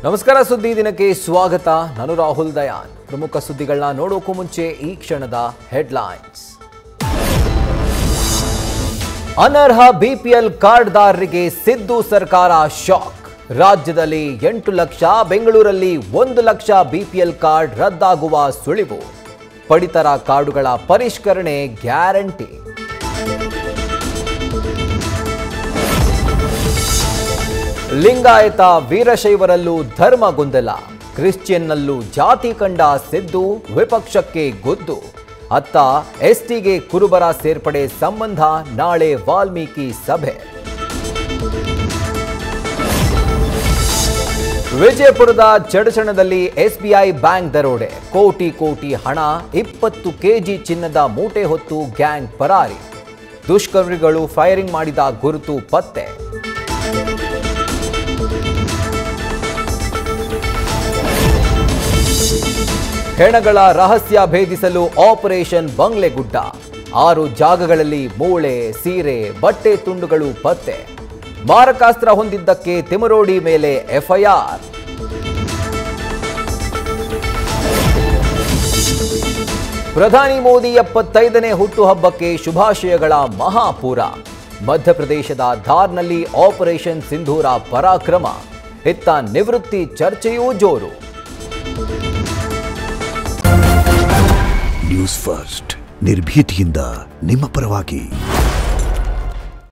ನಮಸ್ಕಾರ ಸುದ್ದಿ ದಿನಕ್ಕೆ ಸ್ವಾಗತ. ನಾನು ರಾಹುಲ್ ದಯಾನ್. ಪ್ರಮುಖ ಸುದ್ದಿಗಳನ್ನ ನೋಡೋಕ್ಕೂ ಮುಂಚೆ ಈ ಕ್ಷಣದ ಹೆಡ್ಲೈನ್ಸ್. ಅನರ್ಹ ಬಿಪಿಎಲ್ ಕಾರ್ಡ್ದಾರರಿಗೆ ಸಿದ್ದು ಸರ್ಕಾರ ಶಾಕ್. ರಾಜ್ಯದಲ್ಲಿ 8 ಲಕ್ಷ, ಬೆಂಗಳೂರಲ್ಲಿ 1 ಲಕ್ಷ ಬಿಪಿಎಲ್ ಕಾರ್ಡ್ ರದ್ದಾಗುವ ಸುಳಿವು. ಪಡಿತರ ಕಾರ್ಡುಗಳ ಪರಿಷ್ಕರಣೆ ಗ್ಯಾರಂಟಿ. ಲಿಂಗಾಯತ ವೀರಶೈವರಲ್ಲೂ ಧರ್ಮ ಗೊಂದಲ, ಕ್ರಿಶ್ಚಿಯನ್ನಲ್ಲೂ ಜಾತಿ ಕಂಡ ಸಿದ್ದು ವಿಪಕ್ಷಕ್ಕೆ ಗುದ್ದು. ಅತ್ತ ಎಸ್ಟಿಗೆ ಕುರುಬರ ಸೇರ್ಪಡೆ ಸಂಬಂಧ ನಾಳೆ ವಾಲ್ಮೀಕಿ ಸಭೆ. ವಿಜಯಪುರದ ಚಡಚಣದಲ್ಲಿ ಎಸ್ಬಿಐ ಬ್ಯಾಂಕ್ ದರೋಡೆ, ಕೋಟಿ ಕೋಟಿ ಹಣ, 20 ಕೆಜಿ ಚಿನ್ನದ ಮೂಟೆ ಹೊತ್ತು ಗ್ಯಾಂಗ್ ಪರಾರಿ. ದುಷ್ಕರ್ಮಿಗಳು ಫೈರಿಂಗ್ ಮಾಡಿದ ಗುರುತು ಪತ್ತೆ. ಹೆಣಗಳ ರಹಸ್ಯ ಭೇದಿಸಲು ಆಪರೇಷನ್ ಬಂಗ್ಲೆಗುಡ್ಡ. 6 ಜಾಗಗಳಲ್ಲಿ ಮೂಳೆ, ಸೀರೆ, ಬಟ್ಟೆ ತುಂಡುಗಳು ಪತ್ತೆ. ಮಾರಕಾಸ್ತ್ರ ಹೊಂದಿದ್ದಕ್ಕೆ ತಿಮರೋಡಿ ಮೇಲೆ ಎಫ್ಐಆರ್. ಪ್ರಧಾನಿ ಮೋದಿ 75ನೇ ಹುಟ್ಟುಹಬ್ಬಕ್ಕೆ ಶುಭಾಶಯಗಳ ಮಹಾಪೂರ. ಮಧ್ಯಪ್ರದೇಶದ ಧಾರ್ನಲ್ಲಿ ಆಪರೇಷನ್ ಸಿಂಧೂರ ಪರಾಕ್ರಮ. ಇತ್ತ ನಿವೃತ್ತಿ ಚರ್ಚೆಯೂ ಜೋರು. ನ್ಯೂಸ್ ಫಸ್ಟ್, ನಿರ್ಭೀತಿಯಿಂದ ನಿಮ್ಮ ಪರವಾಗಿ.